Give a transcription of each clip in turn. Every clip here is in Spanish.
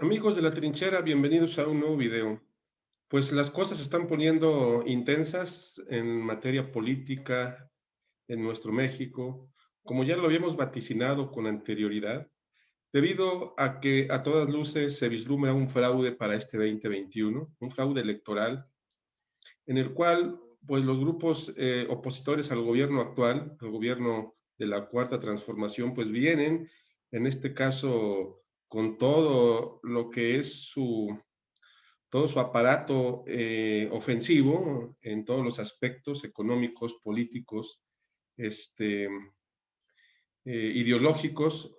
Amigos de la trinchera, bienvenidos a un nuevo video. Pues las cosas se están poniendo intensas en materia política en nuestro México, como ya lo habíamos vaticinado con anterioridad, debido a que a todas luces se vislumbra un fraude para este 2021, un fraude electoral, en el cual pues los grupos opositores al gobierno actual, al gobierno de la Cuarta Transformación, pues vienen, en este caso, con todo lo que es todo su aparato ofensivo en todos los aspectos económicos, políticos, este, ideológicos,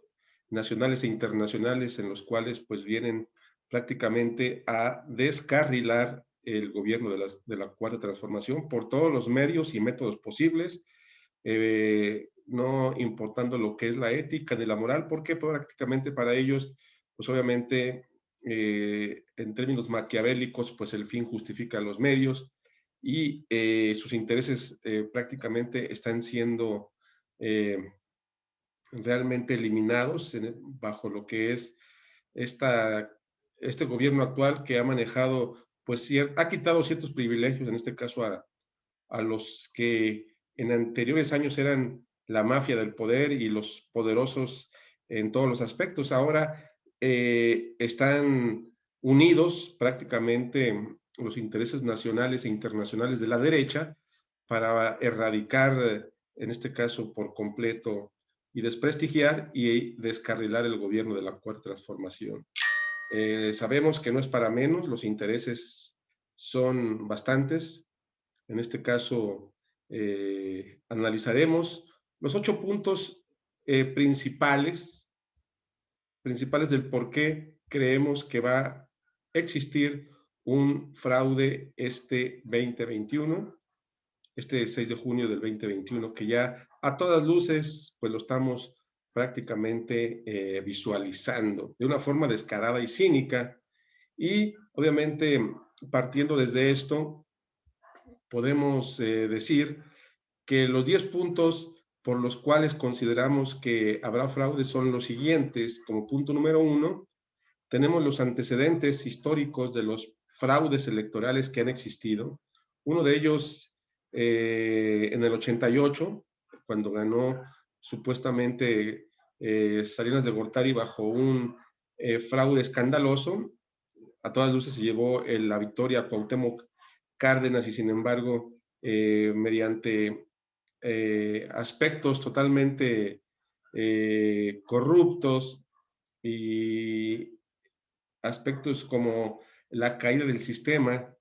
nacionales e internacionales, en los cuales pues vienen prácticamente a descarrilar el gobierno de la Cuarta Transformación por todos los medios y métodos posibles, no importando lo que es la ética ni la moral, porque prácticamente para ellos, pues obviamente, en términos maquiavélicos, pues el fin justifica los medios y sus intereses prácticamente están siendo eh, realmente eliminados bajo lo que es esta, este gobierno actual que ha manejado, pues ha quitado ciertos privilegios, en este caso a los que en anteriores años eran la mafia del poder y los poderosos en todos los aspectos. Ahora están unidos prácticamente los intereses nacionales e internacionales de la derecha para erradicar, en este caso, por completo y desprestigiar y descarrilar el gobierno de la Cuarta Transformación. Sabemos que no es para menos, los intereses son bastantes. En este caso, analizaremos los 8 puntos principales del por qué creemos que va a existir un fraude este 2021, este 6 de junio del 2021, que ya a todas luces, pues lo estamos prácticamente visualizando de una forma descarada y cínica. Y obviamente, partiendo desde esto, podemos decir que los 10 puntos por los cuales consideramos que habrá fraude son los siguientes. Como punto número 1, tenemos los antecedentes históricos de los fraudes electorales que han existido. Uno de ellos en el 88, cuando ganó supuestamente Salinas de Gortari bajo un fraude escandaloso. A todas luces se llevó la victoria a Cuauhtémoc Cárdenas y sin embargo, mediante aspectos totalmente corruptos y aspectos como la caída del sistema,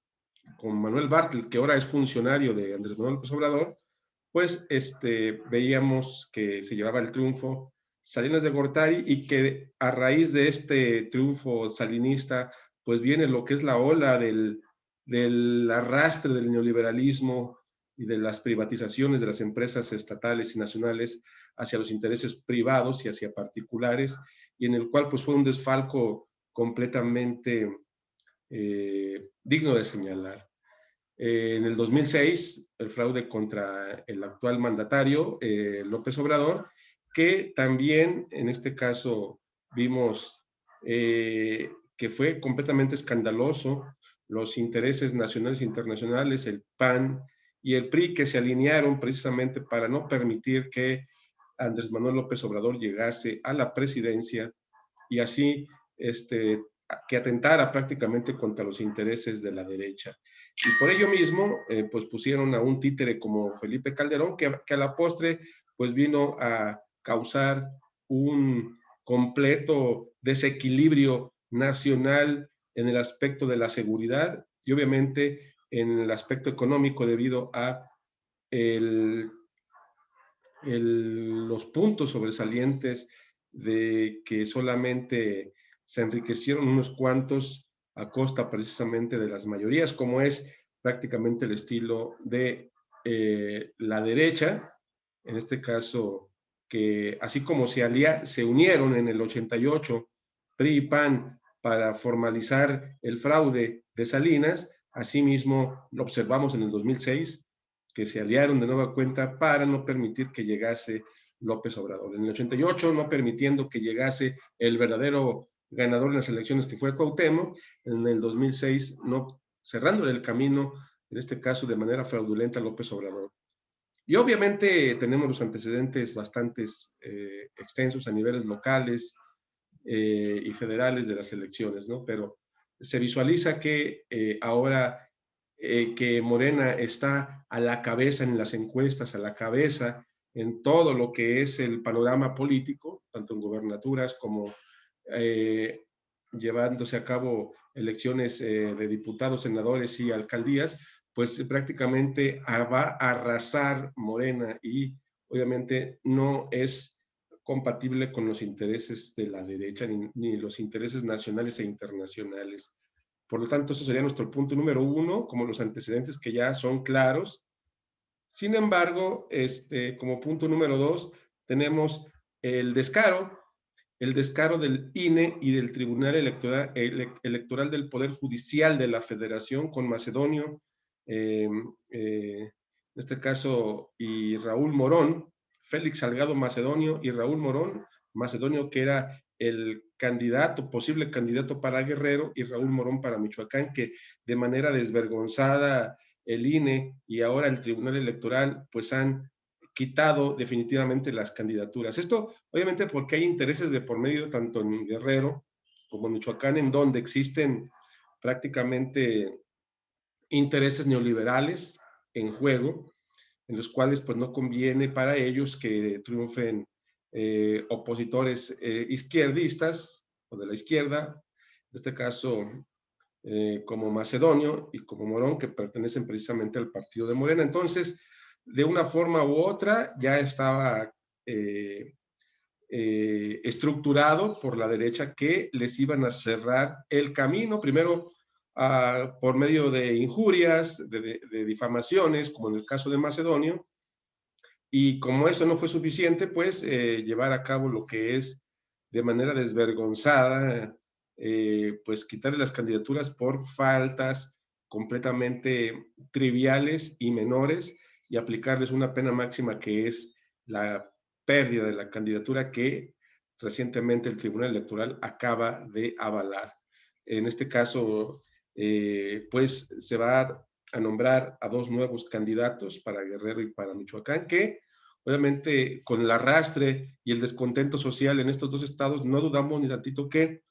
con Manuel Bartlett, que ahora es funcionario de Andrés Manuel López Obrador, pues veíamos que se llevaba el triunfo Salinas de Gortari y que a raíz de este triunfo salinista, pues viene lo que es la ola del arrastre del neoliberalismo y de las privatizaciones de las empresas estatales y nacionales hacia los intereses privados y hacia particulares, y en el cual pues fue un desfalco completamente digno de señalar. En el 2006, el fraude contra el actual mandatario, López Obrador, que también en este caso vimos que fue completamente escandaloso los intereses nacionales e internacionales, el PAN y el PRI, que se alinearon precisamente para no permitir que Andrés Manuel López Obrador llegase a la presidencia y así que atentara prácticamente contra los intereses de la derecha. Y por ello mismo, pues pusieron a un títere como Felipe Calderón, que a la postre, pues vino a causar un completo desequilibrio nacional en el aspecto de la seguridad y obviamente en el aspecto económico debido a el, los puntos sobresalientes de que solamente se enriquecieron unos cuantos a costa precisamente de las mayorías, como es prácticamente el estilo de la derecha, en este caso, que así como se unieron en el 88 PRI y PAN para formalizar el fraude de Salinas, asimismo lo observamos en el 2006, que se aliaron de nueva cuenta para no permitir que llegase López Obrador. En el 88, no permitiendo que llegase el verdadero ganador en las elecciones, que fue Cuauhtémoc, en el 2006, no, cerrándole el camino, en este caso de manera fraudulenta, a López Obrador. Y obviamente tenemos los antecedentes bastante extensos a niveles locales y federales de las elecciones, ¿no? Pero se visualiza que ahora que Morena está a la cabeza en las encuestas, a la cabeza en todo lo que es el panorama político, tanto en gubernaturas como eh, llevándose a cabo elecciones de diputados, senadores y alcaldías, pues prácticamente va a arrasar Morena y obviamente no es compatible con los intereses de la derecha ni los intereses nacionales e internacionales. Por lo tanto, ese sería nuestro punto número uno, como los antecedentes que ya son claros. Sin embargo, como punto número dos, tenemos el descaro del INE y del Tribunal Electoral del Poder Judicial de la Federación con Macedonio, en este caso, y Raúl Morón, Félix Salgado Macedonio y Raúl Morón, Macedonio que era el candidato, posible candidato para Guerrero, y Raúl Morón para Michoacán, que de manera desvergonzada el INE y ahora el Tribunal Electoral pues han quitado definitivamente las candidaturas. Esto obviamente porque hay intereses de por medio tanto en Guerrero como en Michoacán, en donde existen prácticamente intereses neoliberales en juego, en los cuales pues no conviene para ellos que triunfen opositores izquierdistas o de la izquierda, en este caso como Macedonio y como Morón, que pertenecen precisamente al partido de Morena. Entonces, de una forma u otra, ya estaba estructurado por la derecha que les iban a cerrar el camino, primero por medio de injurias, de difamaciones, como en el caso de Macedonio, y como eso no fue suficiente, pues llevar a cabo lo que es de manera desvergonzada, pues quitarle las candidaturas por faltas completamente triviales y menores y aplicarles una pena máxima que es la pérdida de la candidatura que recientemente el Tribunal Electoral acaba de avalar. En este caso, pues se va a nombrar a dos nuevos candidatos para Guerrero y para Michoacán, que obviamente con el arrastre y el descontento social en estos dos estados, no dudamos ni tantito que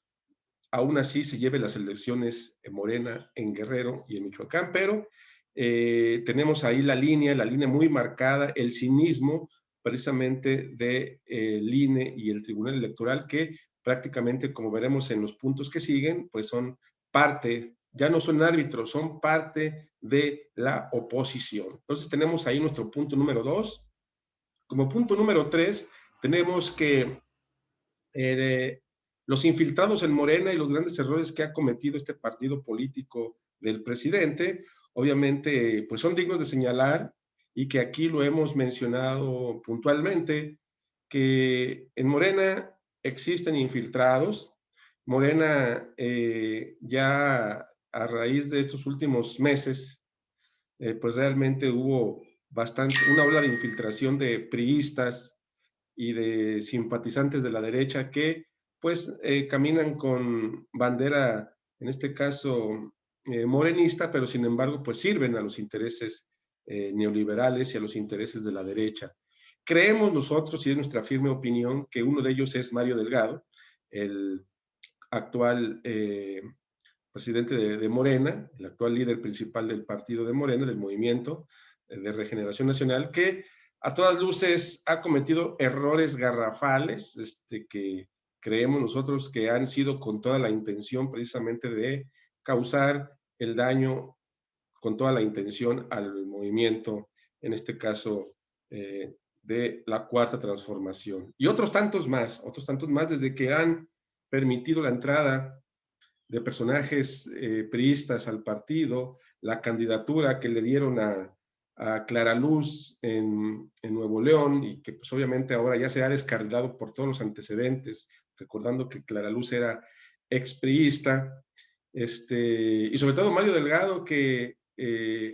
aún así se lleve las elecciones en Morena, en Guerrero y en Michoacán, pero tenemos ahí la línea muy marcada, el cinismo precisamente del INE y el Tribunal Electoral, que prácticamente, como veremos en los puntos que siguen, pues son parte, ya no son árbitros, son parte de la oposición. Entonces tenemos ahí nuestro punto número dos. Como punto número tres, tenemos que los infiltrados en Morena y los grandes errores que ha cometido este partido político del presidente, obviamente, pues son dignos de señalar y que aquí lo hemos mencionado puntualmente, que en Morena existen infiltrados. Morena ya a raíz de estos últimos meses, pues realmente hubo una ola de infiltración de priistas y de simpatizantes de la derecha que pues caminan con bandera, en este caso morenista, pero sin embargo pues sirven a los intereses neoliberales y a los intereses de la derecha. Creemos nosotros, y es nuestra firme opinión, que uno de ellos es Mario Delgado, el actual presidente de Morena, el actual líder principal del partido de Morena, del movimiento de Regeneración Nacional, que a todas luces ha cometido errores garrafales, que creemos nosotros que han sido con toda la intención precisamente de causar el daño, con toda la intención al movimiento, en este caso de la Cuarta Transformación. Y otros tantos más desde que han permitido la entrada de personajes priistas al partido, la candidatura que le dieron a Clara Luz en Nuevo León y que pues obviamente ahora ya se ha descarrilado por todos los antecedentes, recordando que Clara Luz era expriista, y sobre todo Mario Delgado, que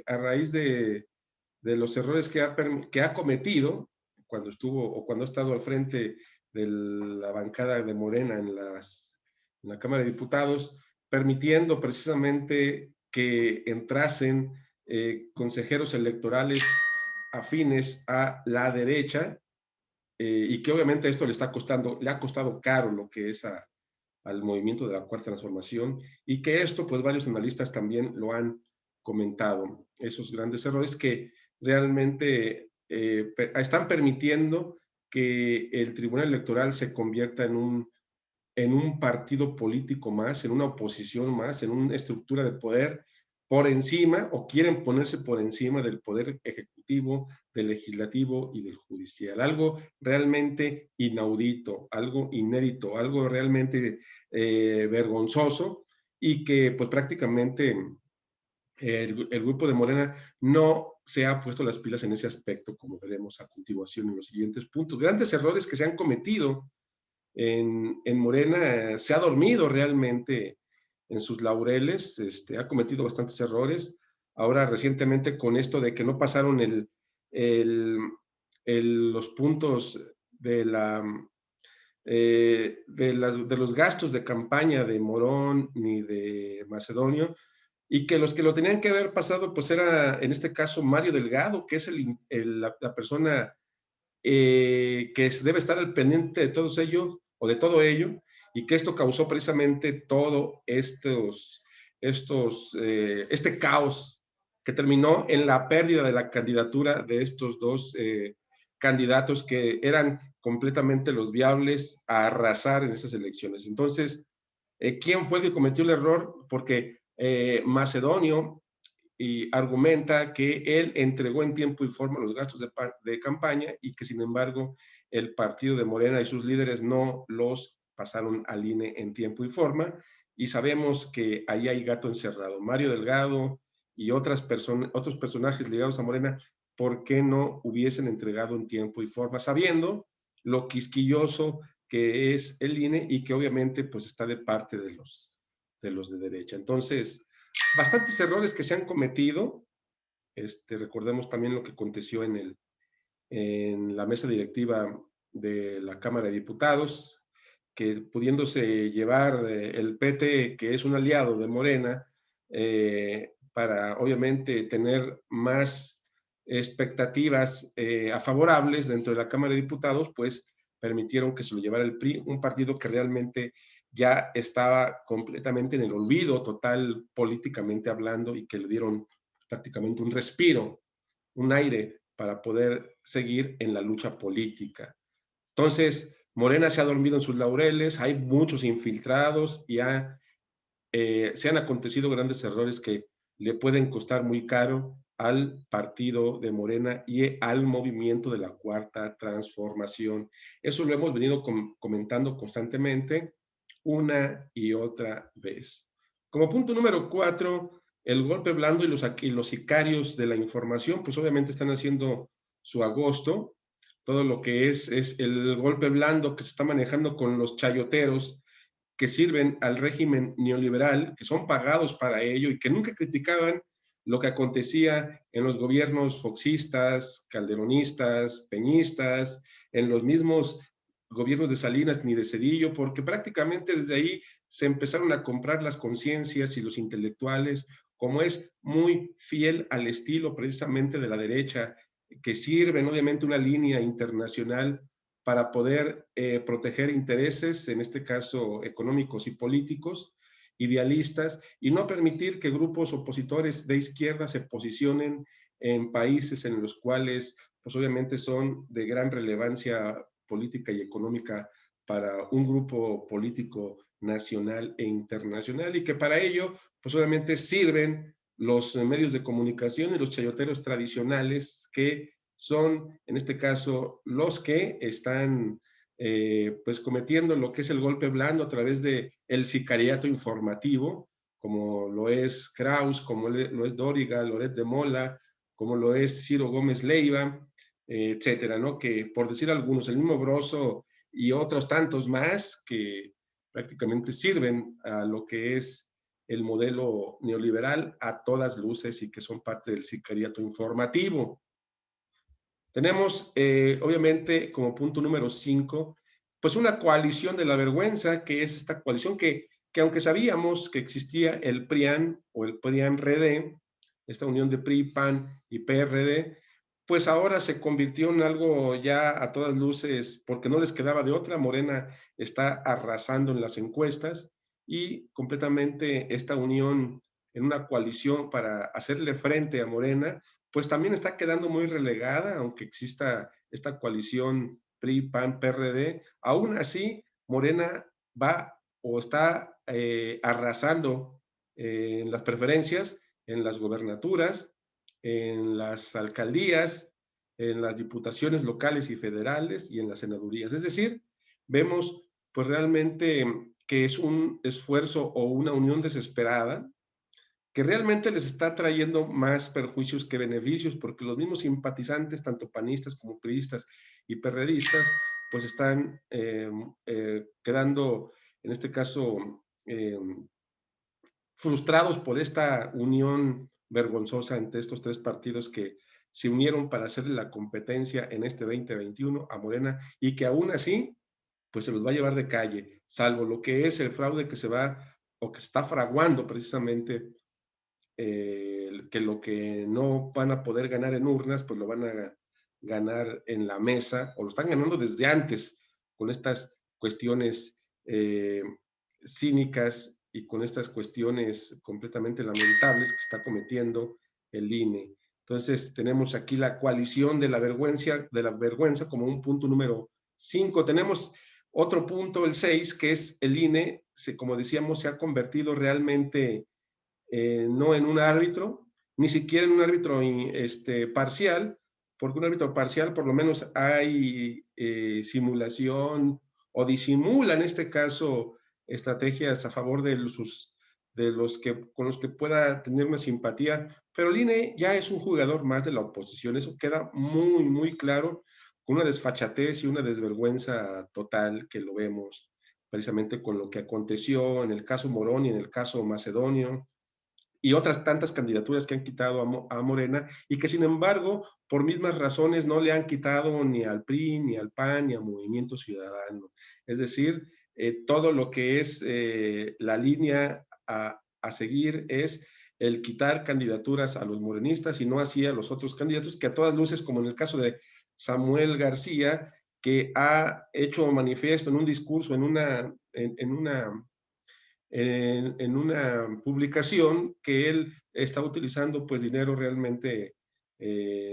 a raíz de los errores que ha cometido cuando estuvo o cuando ha estado al frente de la bancada de Morena en la Cámara de Diputados, permitiendo precisamente que entrasen consejeros electorales afines a la derecha, y que obviamente esto le ha costado caro lo que es al movimiento de la Cuarta Transformación, y que esto, pues varios analistas también lo han comentado, esos grandes errores que realmente están permitiendo que el Tribunal Electoral se convierta en un partido político más, en una oposición más, en una estructura de poder por encima, o quieren ponerse por encima del poder ejecutivo, del legislativo y del judicial. Algo realmente inaudito, algo inédito, algo realmente vergonzoso, y que pues prácticamente el grupo de Morena no se ha puesto las pilas en ese aspecto, como veremos a continuación en los siguientes puntos. Grandes errores que se han cometido en Morena. Se ha dormido realmente en sus laureles, ha cometido bastantes errores. Ahora recientemente con esto de que no pasaron el, los puntos de, de los gastos de campaña de Morón ni de Macedonio, y que los que lo tenían que haber pasado, pues era en este caso Mario Delgado, que es la persona que debe estar al pendiente de todos ellos o de todo ello, y que esto causó precisamente todo este caos que terminó en la pérdida de la candidatura de estos dos candidatos que eran completamente los viables a arrasar en esas elecciones. Entonces, ¿quién fue el que cometió el error? Porque Macedonio y argumenta que él entregó en tiempo y forma los gastos de campaña, y que sin embargo el partido de Morena y sus líderes no los pasaron al INE en tiempo y forma, y sabemos que ahí hay gato encerrado. Mario Delgado y otros personajes ligados a Morena, ¿por qué no hubiesen entregado en tiempo y forma, sabiendo lo quisquilloso que es el INE y que obviamente pues está de parte de los de derecha? Entonces, bastantes errores que se han cometido. Recordemos también lo que aconteció en la mesa directiva de la Cámara de Diputados, que pudiéndose llevar el PT, que es un aliado de Morena, para obviamente tener más expectativas favorables dentro de la Cámara de Diputados, pues permitieron que se lo llevara el PRI, un partido que realmente ya estaba completamente en el olvido total políticamente hablando, y que le dieron prácticamente un respiro, un aire para poder seguir en la lucha política. Entonces, Morena se ha dormido en sus laureles, hay muchos infiltrados y se han acontecido grandes errores que le pueden costar muy caro al partido de Morena y al movimiento de la Cuarta Transformación. Eso lo hemos venido comentando constantemente una y otra vez. Como punto número 4, el golpe blando y los sicarios de la información, pues obviamente están haciendo su agosto. Todo lo que es el golpe blando que se está manejando con los chayoteros que sirven al régimen neoliberal, que son pagados para ello y que nunca criticaban lo que acontecía en los gobiernos foxistas, calderonistas, peñistas, en los mismos gobiernos de Salinas ni de Cedillo, porque prácticamente desde ahí se empezaron a comprar las conciencias y los intelectuales, como es muy fiel al estilo precisamente de la derecha, que sirven obviamente una línea internacional para poder proteger intereses, en este caso económicos y políticos, idealistas, y no permitir que grupos opositores de izquierda se posicionen en países en los cuales, pues obviamente son de gran relevancia política y económica para un grupo político nacional e internacional, y que para ello, pues obviamente sirven los medios de comunicación y los chayoteros tradicionales, que son, en este caso, los que están pues cometiendo lo que es el golpe blando a través de el sicariato informativo, como lo es Kraus, como lo es Dóriga, Loret de Mola, como lo es Ciro Gómez Leiva, etcétera, ¿no? Que por decir algunos, el mismo Broso y otros tantos más que prácticamente sirven a lo que es el modelo neoliberal a todas luces, y que son parte del sicariato informativo. Tenemos, obviamente, como punto número 5, pues una coalición de la vergüenza, que es esta coalición que aunque sabíamos que existía el PRIAN o el PRIAN-RD, esta unión de PRI, PAN y PRD, pues ahora se convirtió en algo ya a todas luces, porque no les quedaba de otra. Morena está arrasando en las encuestas y completamente esta unión en una coalición para hacerle frente a Morena, pues también está quedando muy relegada, aunque exista esta coalición PRI, PAN, PRD. Aún así, Morena va o está arrasando en las preferencias, en las gobernaturas, en las alcaldías, en las diputaciones locales y federales y en las senadurías. Es decir, vemos pues realmente que es un esfuerzo o una unión desesperada que realmente les está trayendo más perjuicios que beneficios, porque los mismos simpatizantes, tanto panistas como priistas y perredistas, pues están quedando, en este caso, frustrados por esta unión vergonzosa entre estos tres partidos que se unieron para hacerle la competencia en este 2021 a Morena y que aún así, pues se los va a llevar de calle, salvo lo que es el fraude que se va o que se está fraguando precisamente, que lo que no van a poder ganar en urnas, pues lo van a ganar en la mesa, o lo están ganando desde antes, con estas cuestiones cínicas y con estas cuestiones completamente lamentables que está cometiendo el INE. Entonces, tenemos aquí la coalición de la vergüenza como un punto número 5. Tenemos otro punto, el 6, que es el INE, como decíamos, se ha convertido realmente no en un árbitro, ni siquiera en un árbitro parcial, porque un árbitro parcial por lo menos hay simulación o disimula en este caso estrategias a favor de los que, con los que pueda tener una simpatía, pero el INE ya es un jugador más de la oposición, eso queda muy, muy claro, con una desfachatez y una desvergüenza total que lo vemos precisamente con lo que aconteció en el caso Morón y en el caso Macedonio, y otras tantas candidaturas que han quitado a Morena y que sin embargo, por mismas razones, no le han quitado ni al PRI, ni al PAN, ni al Movimiento Ciudadano. Es decir, todo lo que es la línea a seguir es el quitar candidaturas a los morenistas y no así a los otros candidatos que a todas luces, como en el caso de Samuel García, que ha hecho manifiesto en un discurso, en una publicación que él está utilizando pues dinero realmente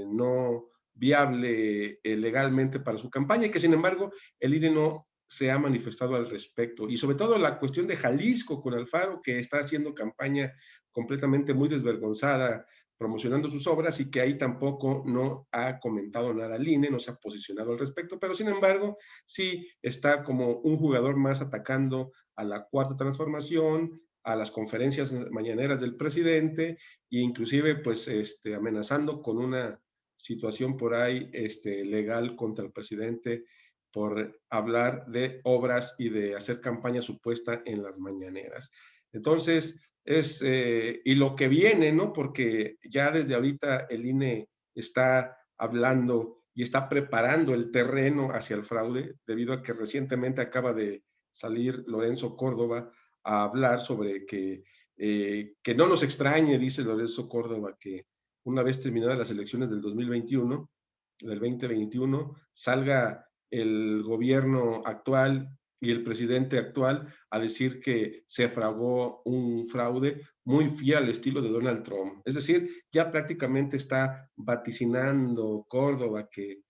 no viable legalmente para su campaña y que sin embargo el INE no se ha manifestado al respecto. Y sobre todo la cuestión de Jalisco con Alfaro, que está haciendo campaña completamente muy desvergonzada promocionando sus obras y que ahí tampoco no ha comentado nada el INE, no se ha posicionado al respecto, pero sin embargo sí está como un jugador más atacando a la cuarta transformación, a las conferencias mañaneras del presidente e inclusive pues amenazando con una situación por ahí legal contra el presidente por hablar de obras y de hacer campaña supuesta en las mañaneras. Entonces, y lo que viene, ¿no? Porque ya desde ahorita el INE está hablando y está preparando el terreno hacia el fraude, debido a que recientemente acaba de salir Lorenzo Córdoba a hablar sobre que no nos extrañe, dice Lorenzo Córdoba, que una vez terminadas las elecciones del 2021, del 2021, salga el gobierno actual y el presidente actual a decir que se fraguó un fraude muy fiel al estilo de Donald Trump. Es decir, ya prácticamente está vaticinando Córdoba que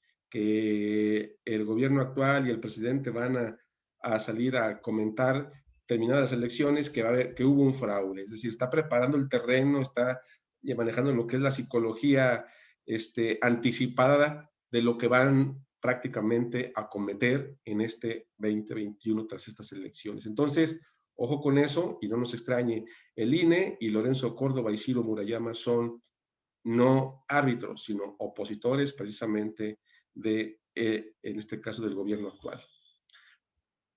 el gobierno actual y el presidente van a salir a comentar terminadas las elecciones que va a haber, que hubo un fraude. Es decir, está preparando el terreno, está manejando lo que es la psicología anticipada de lo que van prácticamente a cometer en este 2021 tras estas elecciones. Entonces, ojo con eso y no nos extrañe, el INE y Lorenzo Córdoba y Ciro Murayama son no árbitros, sino opositores precisamente de, en este caso, del gobierno actual.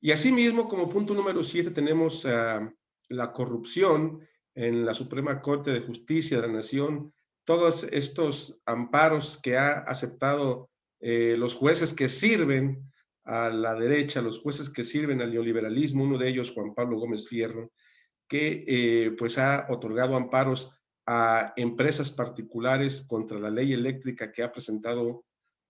Y asimismo, como punto número 7, tenemos la corrupción en la Suprema Corte de Justicia de la Nación, todos estos amparos que ha aceptado los jueces que sirven a la derecha, los jueces que sirven al neoliberalismo, uno de ellos, Juan Pablo Gómez Fierro, que pues ha otorgado amparos a empresas particulares contra la ley eléctrica que ha presentado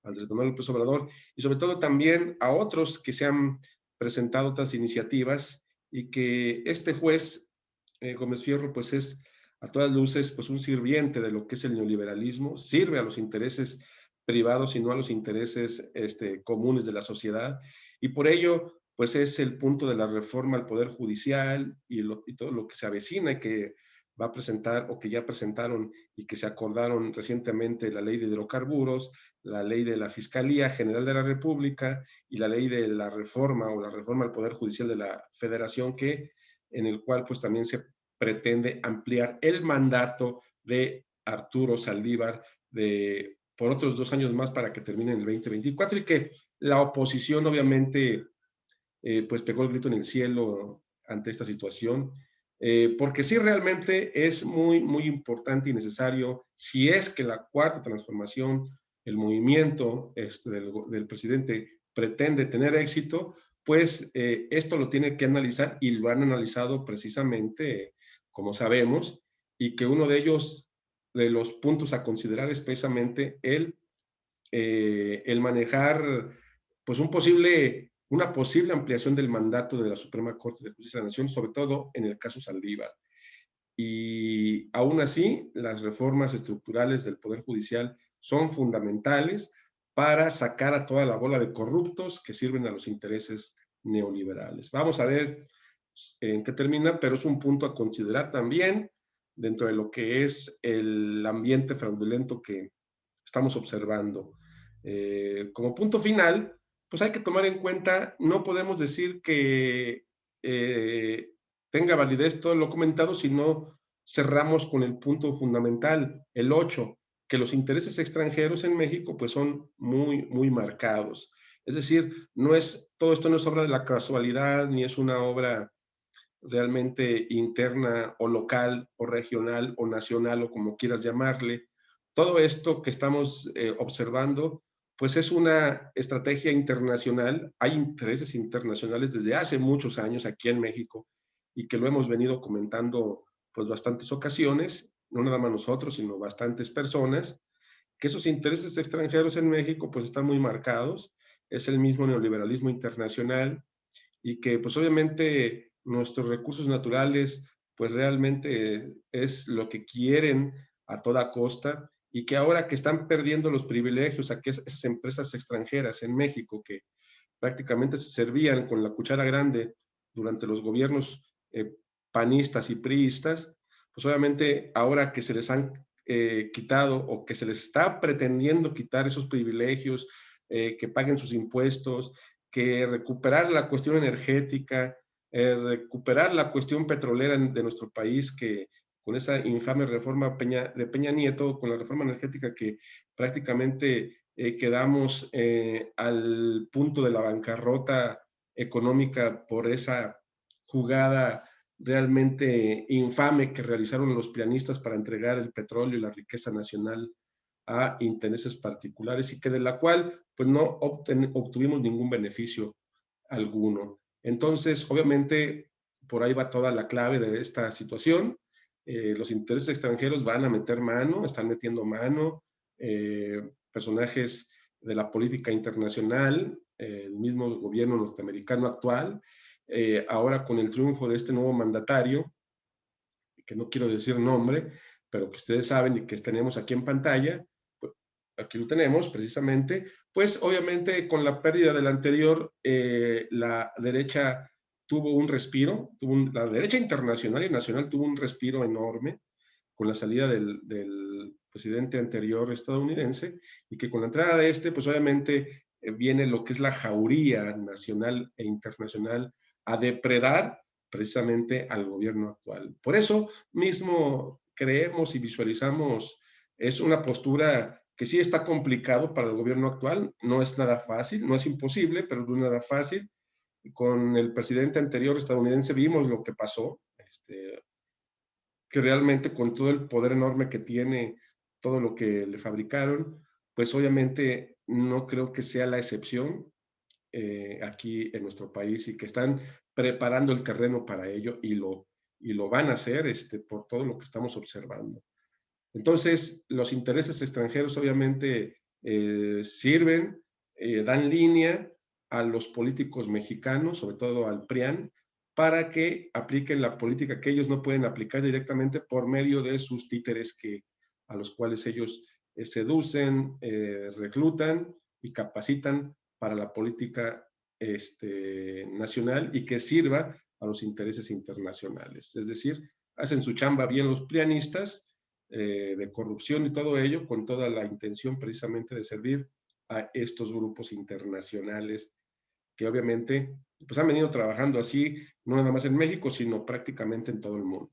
Andrés Manuel López Obrador, y sobre todo también a otros que se han presentado otras iniciativas, y que este juez, Gómez Fierro, pues es a todas luces pues un sirviente de lo que es el neoliberalismo, sirve a los intereses privados y no a los intereses comunes de la sociedad, y por ello pues es el punto de la reforma al Poder Judicial y todo lo que se avecina y que va a presentar o que ya presentaron y que se acordaron recientemente, la ley de hidrocarburos, la ley de la Fiscalía General de la República y la ley de la reforma o la reforma al Poder Judicial de la Federación, que en el cual pues también se pretende ampliar el mandato de Arturo Saldívar por otros 2 años más para que termine en el 2024, y que la oposición obviamente pues pegó el grito en el cielo ante esta situación, porque sí realmente es muy, muy importante y necesario, si es que la cuarta transformación, el movimiento del presidente pretende tener éxito, pues esto lo tiene que analizar, y lo han analizado precisamente, como sabemos, y que uno de ellos, de los puntos a considerar, es precisamente el manejar pues una posible ampliación del mandato de la Suprema Corte de Justicia de la Nación, sobre todo en el caso Saldívar. Y aún así, las reformas estructurales del Poder Judicial son fundamentales para sacar a toda la bola de corruptos que sirven a los intereses neoliberales. Vamos a ver en qué termina, pero es un punto a considerar también dentro de lo que es el ambiente fraudulento que estamos observando. Como punto final, pues hay que tomar en cuenta, no podemos decir que tenga validez todo lo comentado si no cerramos con el punto fundamental, el 8, que los intereses extranjeros en México pues son muy, muy marcados. Es decir, todo esto no es obra de la casualidad, ni es una obra realmente interna o local o regional o nacional o como quieras llamarle. Todo esto que estamos observando, pues es una estrategia internacional. Hay intereses internacionales desde hace muchos años aquí en México, y que lo hemos venido comentando pues bastantes ocasiones, no nada más nosotros, sino bastantes personas, que esos intereses extranjeros en México pues están muy marcados. Es el mismo neoliberalismo internacional, y que pues obviamente nuestros recursos naturales pues realmente es lo que quieren a toda costa, y que ahora que están perdiendo los privilegios a que esas empresas extranjeras en México que prácticamente se servían con la cuchara grande durante los gobiernos panistas y priistas, pues obviamente ahora que se les han quitado o que se les está pretendiendo quitar esos privilegios, que paguen sus impuestos, que recuperar la cuestión energética, recuperar la cuestión petrolera de nuestro país, que con esa infame reforma de Peña Nieto, con la reforma energética que prácticamente quedamos al punto de la bancarrota económica por esa jugada realmente infame que realizaron los pianistas para entregar el petróleo y la riqueza nacional a intereses particulares, y que de la cual pues no obtuvimos ningún beneficio alguno. Entonces, obviamente, por ahí va toda la clave de esta situación. Los intereses extranjeros van a meter mano, están metiendo mano, personajes de la política internacional, el mismo gobierno norteamericano actual, ahora con el triunfo de este nuevo mandatario, que no quiero decir nombre, pero que ustedes saben y que tenemos aquí en pantalla, pues aquí lo tenemos precisamente, pues obviamente con la pérdida del anterior, la derecha tuvo un respiro, la derecha internacional y nacional tuvo un respiro enorme con la salida del presidente anterior estadounidense, y que con la entrada de pues obviamente viene lo que es la jauría nacional e internacional a depredar precisamente al gobierno actual. Por eso mismo creemos y visualizamos, es una postura que sí está complicado para el gobierno actual, no es nada fácil, no es imposible, pero no es nada fácil. Con el presidente anterior estadounidense vimos lo que pasó, que realmente con todo el poder enorme que tiene, todo lo que le fabricaron, pues obviamente no creo que sea la excepción. aquí en nuestro país y que están preparando el terreno para ello y lo van a hacer por todo lo que estamos observando. Entonces, los intereses extranjeros obviamente sirven, dan línea a los políticos mexicanos, sobre todo al PRIAN, para que apliquen la política que ellos no pueden aplicar directamente por medio de sus títeres a los cuales ellos seducen, reclutan y capacitan para la política nacional y que sirva a los intereses internacionales. Es decir, hacen su chamba bien los prianistas, de corrupción y todo ello, con toda la intención precisamente de servir a estos grupos internacionales que obviamente pues han venido trabajando así, no nada más en México, sino prácticamente en todo el mundo.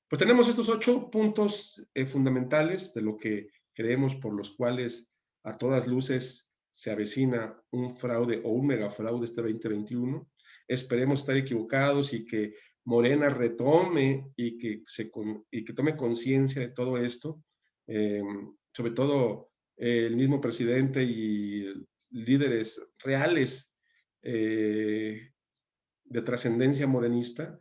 Pues tenemos estos 8 puntos fundamentales de lo que creemos por los cuales a todas luces se avecina un fraude o un megafraude este 2021. Esperemos estar equivocados y que Morena retome y que tome conciencia de todo esto, sobre todo el mismo presidente y líderes reales de trascendencia morenista,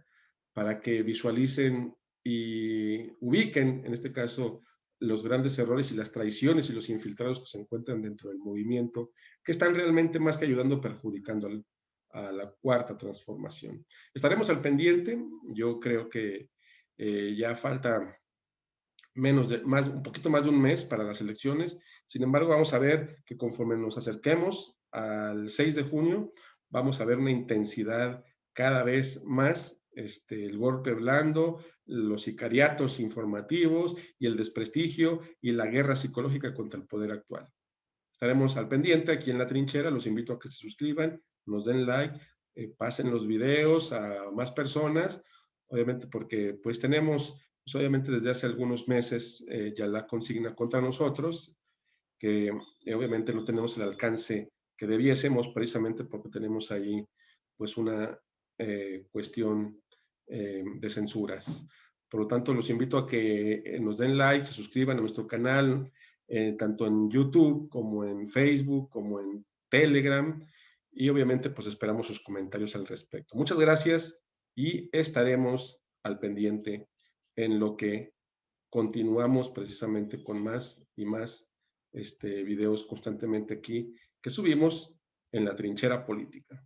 para que visualicen y ubiquen, en este caso, los grandes errores y las traiciones y los infiltrados que se encuentran dentro del movimiento, que están realmente más que ayudando, perjudicando a la cuarta transformación. Estaremos al pendiente. Yo creo que ya falta un poquito más de un mes para las elecciones. Sin embargo, vamos a ver que conforme nos acerquemos al 6 de junio, vamos a ver una intensidad cada vez más, el golpe blando, los sicariatos informativos y el desprestigio y la guerra psicológica contra el poder actual. Estaremos al pendiente aquí en La Trinchera. Los invito a que se suscriban, nos den like, pasen los videos a más personas, obviamente porque pues tenemos, pues, obviamente desde hace algunos meses ya la consigna contra nosotros, que obviamente no tenemos el alcance que debiésemos, precisamente porque tenemos ahí pues una cuestión de censuras. Por lo tanto, los invito a que nos den like, se suscriban a nuestro canal, tanto en YouTube como en Facebook, como en Telegram, y obviamente pues esperamos sus comentarios al respecto. Muchas gracias y estaremos al pendiente en lo que continuamos precisamente con más y más videos constantemente aquí que subimos en La Trinchera Política.